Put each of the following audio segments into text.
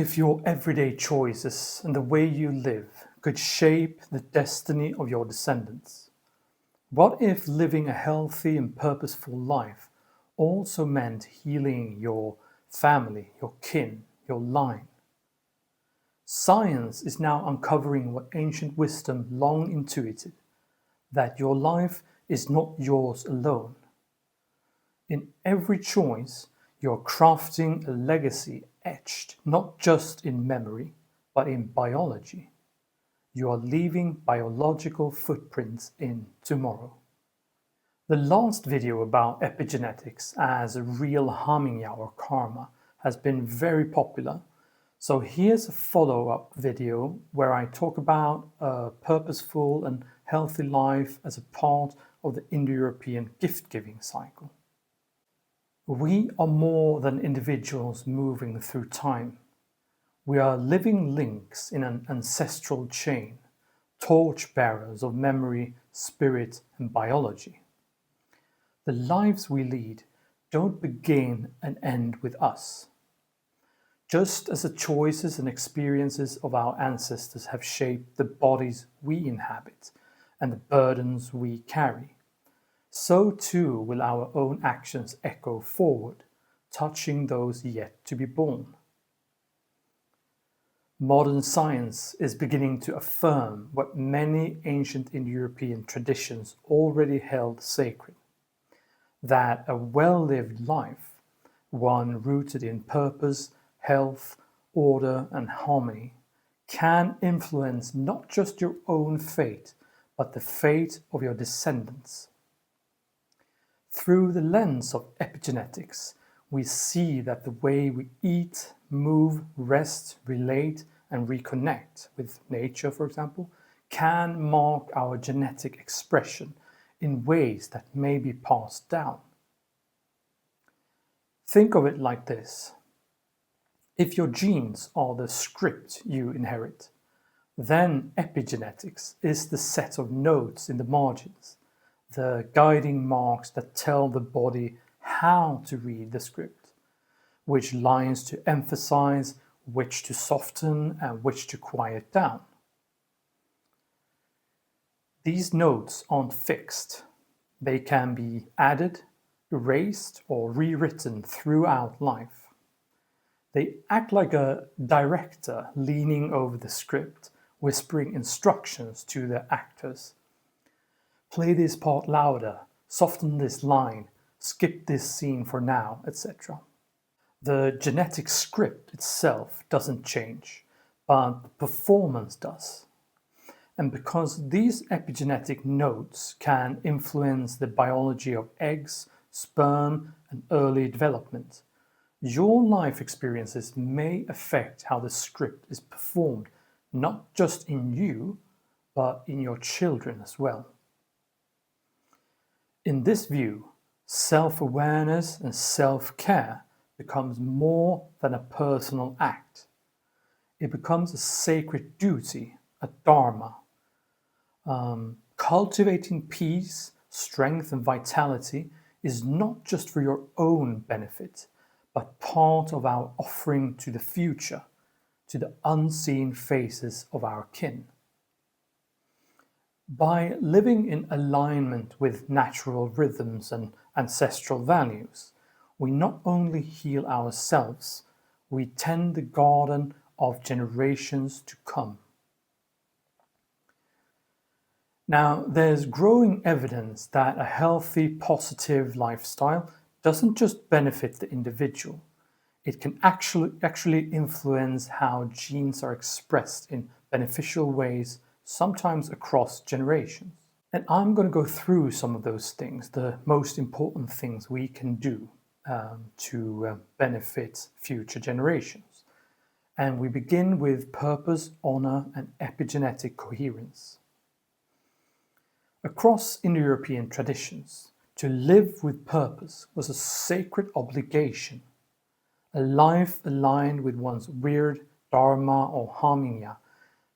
if your everyday choices and the way you live could shape the destiny of your descendants? What if living a healthy and purposeful life also meant healing your family, your kin, your line? Science is now uncovering what ancient wisdom long intuited, that your life is not yours alone. In every choice, you're crafting a legacy etched not just in memory, but in biology. You are leaving biological footprints in tomorrow. The last video about epigenetics as a real Hamingja or karma has been very popular, so here's a follow-up video where I talk about a purposeful and healthy life as a part of the Indo-European gift-giving cycle. We are more than individuals moving through time. We are living links in an ancestral chain, torchbearers of memory, spirit, and biology. The lives we lead don't begin and end with us. Just as the choices and experiences of our ancestors have shaped the bodies we inhabit and the burdens we carry, so too will our own actions echo forward, touching those yet to be born. Modern science is beginning to affirm what many ancient Indo-European traditions already held sacred, that a well-lived life, one rooted in purpose, health, order, and harmony, can influence not just your own fate, but the fate of your descendants. Through the lens of epigenetics, we see that the way we eat, move, rest, relate, and reconnect with nature, for example, can mark our genetic expression in ways that may be passed down. Think of it like this. If your genes are the script you inherit, then epigenetics is the set of notes in the margins, the guiding marks that tell the body how to read the script, which lines to emphasize, which to soften, and which to quiet down. These notes aren't fixed. They can be added, erased, or rewritten throughout life. They act like a director leaning over the script, whispering instructions to the actors. Play this part louder, soften this line, skip this scene for now, etc. The genetic script itself doesn't change, but the performance does. And because these epigenetic notes can influence the biology of eggs, sperm, and early development, your life experiences may affect how the script is performed, not just in you, but in your children as well. In this view, self-awareness and self-care becomes more than a personal act. It becomes a sacred duty, a dharma. Cultivating peace, strength, and vitality is not just for your own benefit, but part of our offering to the future, to the unseen faces of our kin. By living in alignment with natural rhythms and ancestral values, we not only heal ourselves, we tend the garden of generations to come. Now, there's growing evidence that a healthy, positive lifestyle doesn't just benefit the individual. It can actually influence how genes are expressed in beneficial ways, sometimes across generations. And I'm going to go through some of those things, the most important things we can do to benefit future generations. And we begin with purpose, honor, and epigenetic coherence. Across Indo-European traditions, to live with purpose was a sacred obligation. A life aligned with one's weird dharma or hamingja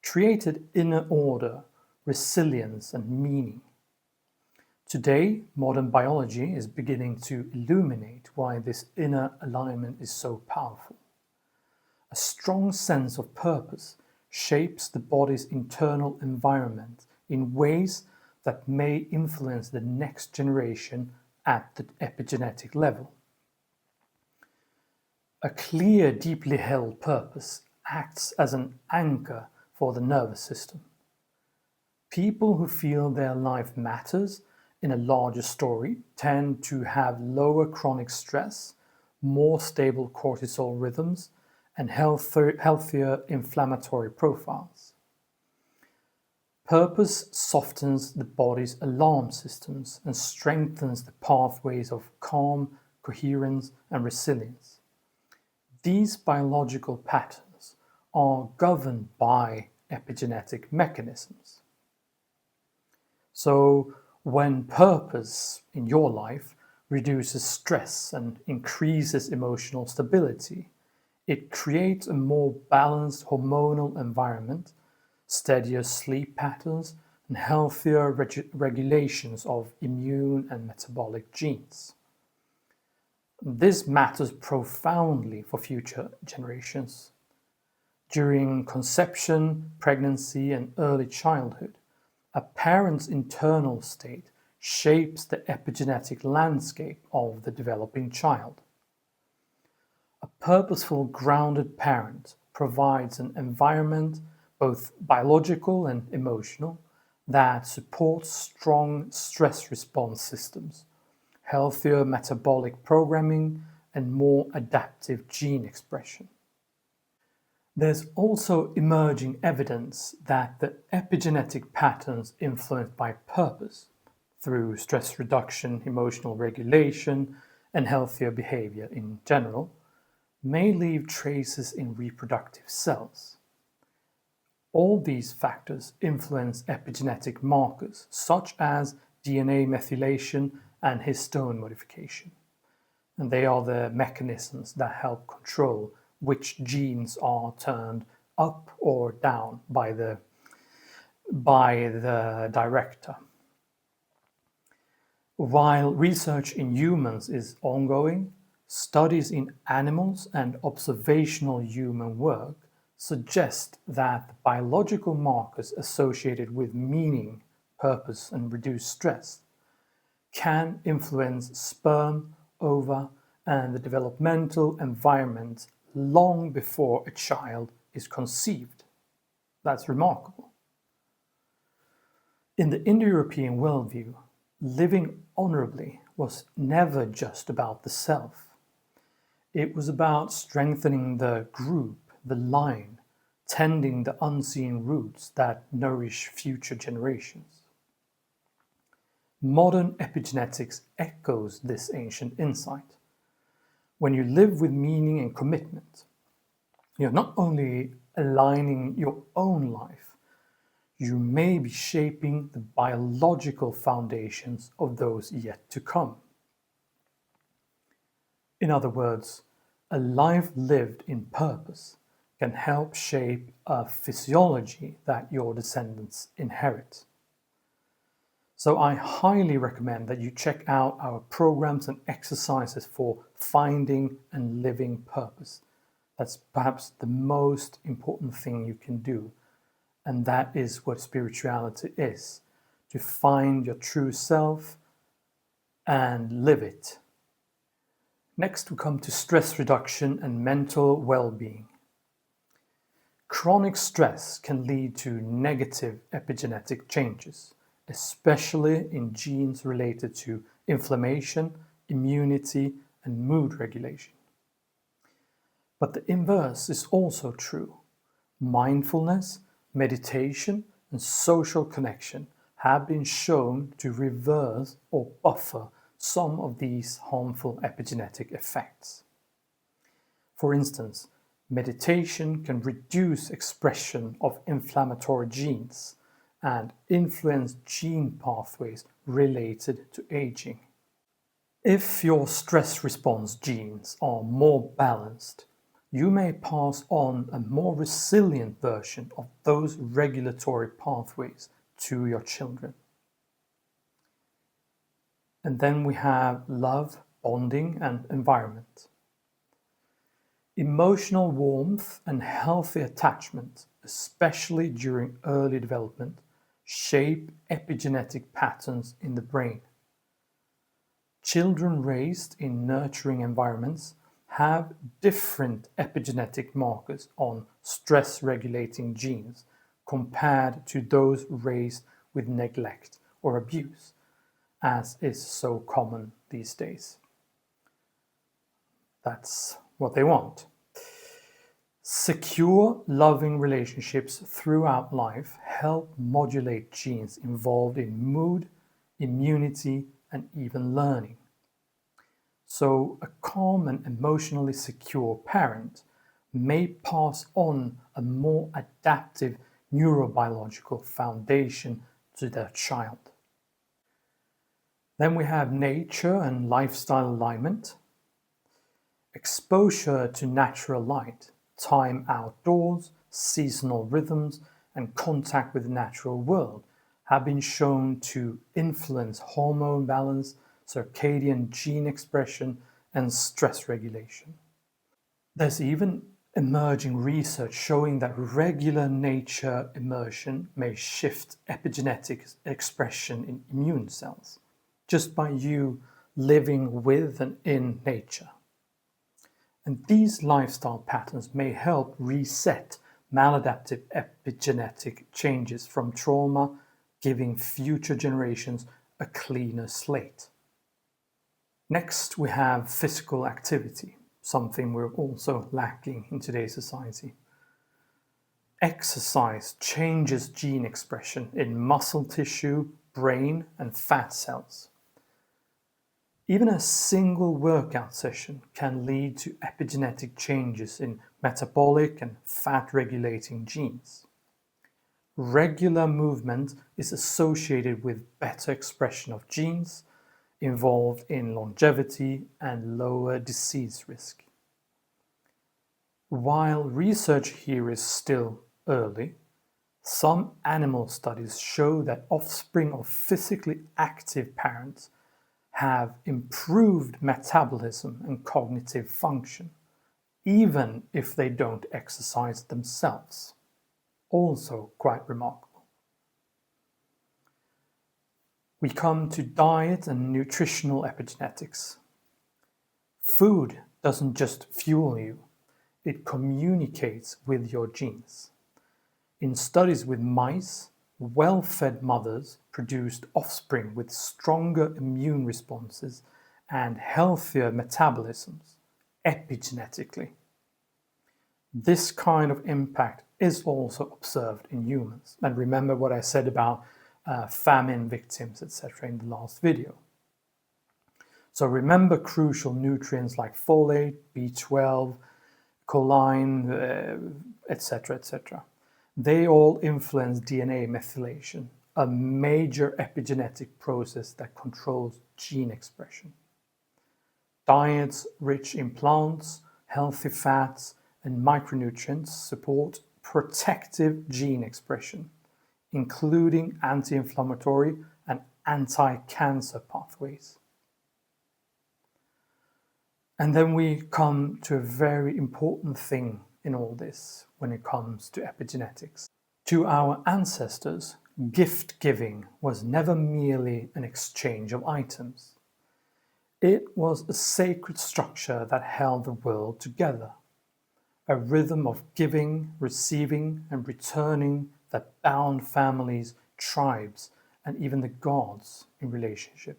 created inner order, resilience, and meaning. Today, modern biology is beginning to illuminate why this inner alignment is so powerful. A strong sense of purpose shapes the body's internal environment in ways that may influence the next generation at the epigenetic level. A clear, deeply held purpose acts as an anchor for the nervous system. People who feel their life matters in a larger story tend to have lower chronic stress, more stable cortisol rhythms, and healthier inflammatory profiles. Purpose softens the body's alarm systems and strengthens the pathways of calm, coherence, and resilience. These biological patterns are governed by epigenetic mechanisms. So, when purpose in your life reduces stress and increases emotional stability, it creates a more balanced hormonal environment, steadier sleep patterns, and healthier regulations of immune and metabolic genes. This matters profoundly for future generations. During conception, pregnancy, and early childhood, a parent's internal state shapes the epigenetic landscape of the developing child. A purposeful, grounded parent provides an environment, both biological and emotional, that supports strong stress response systems, healthier metabolic programming, and more adaptive gene expression. There's also emerging evidence that the epigenetic patterns influenced by purpose, through stress reduction, emotional regulation, and healthier behavior in general, may leave traces in reproductive cells. All these factors influence epigenetic markers such as DNA methylation and histone modification. And they are the mechanisms that help control which genes are turned up or down by the director. While research in humans is ongoing, studies in animals and observational human work suggest that the biological markers associated with meaning, purpose, and reduced stress can influence sperm, ova, and the developmental environment long before a child is conceived. That's remarkable. In the Indo-European worldview, living honorably was never just about the self. It was about strengthening the group, the line, tending the unseen roots that nourish future generations. Modern epigenetics echoes this ancient insight. When you live with meaning and commitment, you're not only aligning your own life, you may be shaping the biological foundations of those yet to come. In other words, a life lived in purpose can help shape a physiology that your descendants inherit. So I highly recommend that you check out our programs and exercises for finding and living purpose. That's perhaps the most important thing you can do. And that is what spirituality is, to find your true self and live it. Next, we come to stress reduction and mental well-being. Chronic stress can lead to negative epigenetic changes, especially in genes related to inflammation, immunity, and mood regulation. But the inverse is also true. Mindfulness, meditation, and social connection have been shown to reverse or buffer some of these harmful epigenetic effects. For instance, meditation can reduce expression of inflammatory genes and influence gene pathways related to aging. If your stress response genes are more balanced, you may pass on a more resilient version of those regulatory pathways to your children. And then we have love, bonding, and environment. Emotional warmth and healthy attachment, especially during early development, shape epigenetic patterns in the brain. Children raised in nurturing environments have different epigenetic markers on stress-regulating genes compared to those raised with neglect or abuse, as is so common these days. That's what they want. Secure, loving relationships throughout life help modulate genes involved in mood, immunity, and even learning. So, a calm and emotionally secure parent may pass on a more adaptive neurobiological foundation to their child. Then we have nature and lifestyle alignment. Exposure to natural light, time outdoors, seasonal rhythms, and contact with the natural world have been shown to influence hormone balance, circadian gene expression, and stress regulation. There's even emerging research showing that regular nature immersion may shift epigenetic expression in immune cells, just by you living with and in nature. And these lifestyle patterns may help reset maladaptive epigenetic changes from trauma, giving future generations a cleaner slate. Next, we have physical activity, something we're also lacking in today's society. Exercise changes gene expression in muscle tissue, brain, and fat cells. Even a single workout session can lead to epigenetic changes in metabolic and fat-regulating genes. Regular movement is associated with better expression of genes involved in longevity and lower disease risk. While research here is still early, some animal studies show that offspring of physically active parents have improved metabolism and cognitive function, even if they don't exercise themselves. Also quite remarkable. We come to diet and nutritional epigenetics. Food doesn't just fuel you, it communicates with your genes. In studies with mice, well-fed mothers produced offspring with stronger immune responses and healthier metabolisms, epigenetically. This kind of impact is also observed in humans. And remember what I said about famine victims, etc. in the last video. So remember crucial nutrients like folate, B12, choline, etc., etc. They all influence DNA methylation, a major epigenetic process that controls gene expression. Diets rich in plants, healthy fats, and micronutrients support protective gene expression, including anti-inflammatory and anti-cancer pathways. And then we come to a very important thing in all this when it comes to epigenetics. To our ancestors, gift giving was never merely an exchange of items. It was a sacred structure that held the world together, a rhythm of giving, receiving, and returning that bound families, tribes, and even the gods in relationship.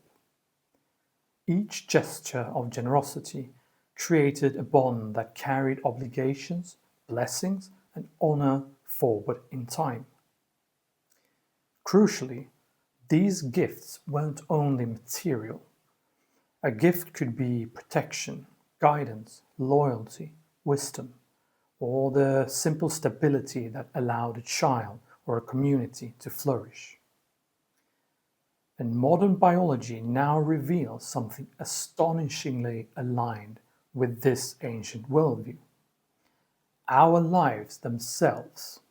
Each gesture of generosity created a bond that carried obligations, blessings, and honor forward in time. Crucially, these gifts weren't only material. A gift could be protection, guidance, loyalty, wisdom, or the simple stability that allowed a child or a community to flourish. And modern biology now reveals something astonishingly aligned with this ancient worldview. Our lives themselves,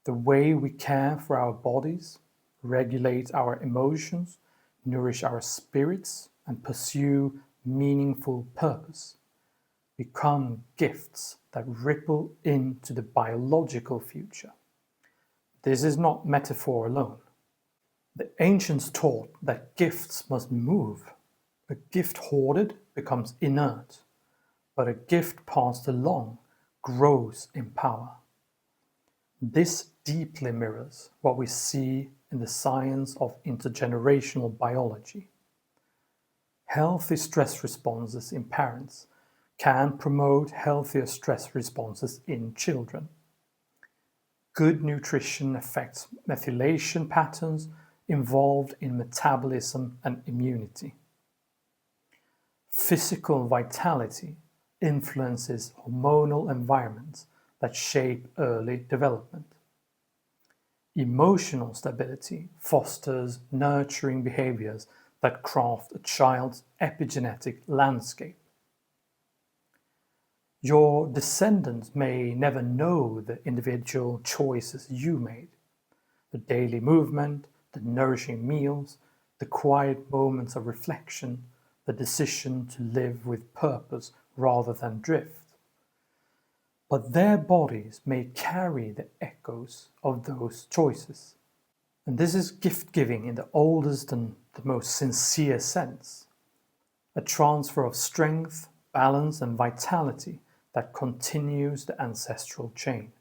the way we care for our bodies, regulate our emotions, nourish our spirits, and pursue meaningful purpose, become gifts that ripple into the biological future. This is not metaphor alone. The ancients taught that gifts must move. A gift hoarded becomes inert, but a gift passed along grows in power. This deeply mirrors what we see in the science of intergenerational biology. Healthy stress responses in parents can promote healthier stress responses in children. Good nutrition affects methylation patterns involved in metabolism and immunity. Physical vitality influences hormonal environments that shape early development. Emotional stability fosters nurturing behaviors that craft a child's epigenetic landscape. Your descendants may never know the individual choices you made. The daily movement, the nourishing meals, the quiet moments of reflection, the decision to live with purpose rather than drift. But their bodies may carry the echoes of those choices. And this is gift-giving in the oldest and the most sincere sense. A transfer of strength, balance, and vitality that continues the ancestral chain.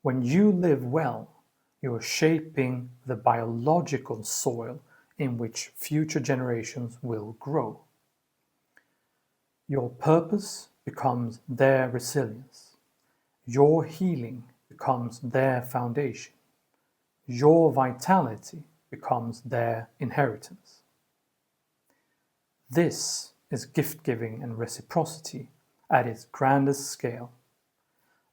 When you live well, you are shaping the biological soil in which future generations will grow. Your purpose becomes their resilience. Your healing becomes their foundation. Your vitality becomes their inheritance. This is gift-giving and reciprocity at its grandest scale.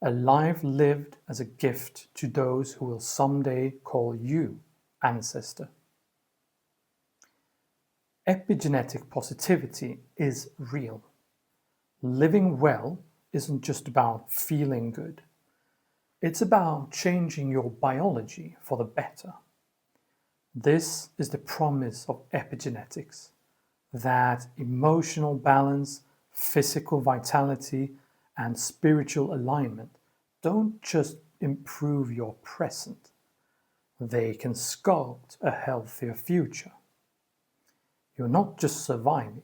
A life lived as a gift to those who will someday call you ancestor. Epigenetic positivity is real. Living well isn't just about feeling good. It's about changing your biology for the better. This is the promise of epigenetics, that emotional balance, physical vitality, and spiritual alignment don't just improve your present, they can sculpt a healthier future. You're not just surviving,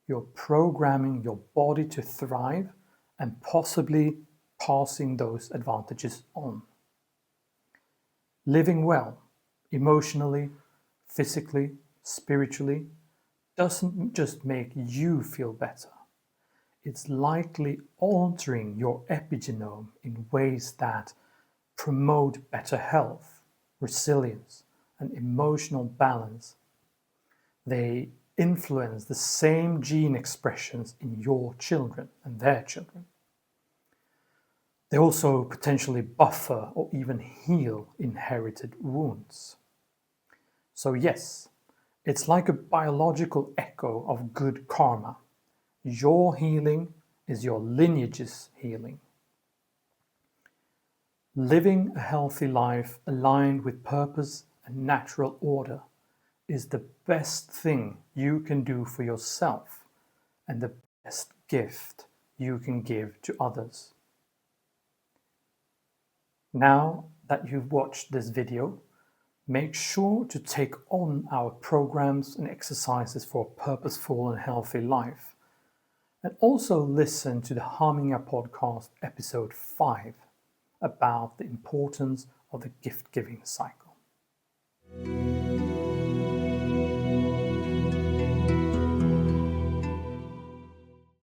you're programming your body to thrive and possibly passing those advantages on. Living well, emotionally, physically, spiritually, doesn't just make you feel better. It's likely altering your epigenome in ways that promote better health, resilience, and emotional balance. They influence the same gene expressions in your children and their children. They also potentially buffer or even heal inherited wounds. So yes, it's like a biological echo of good karma. Your healing is your lineage's healing. Living a healthy life aligned with purpose and natural order is the best thing you can do for yourself and the best gift you can give to others. Now that you've watched this video, make sure to take on our programs and exercises for a purposeful and healthy life. And also listen to the Hamingja podcast episode 5 about the importance of the gift-giving cycle.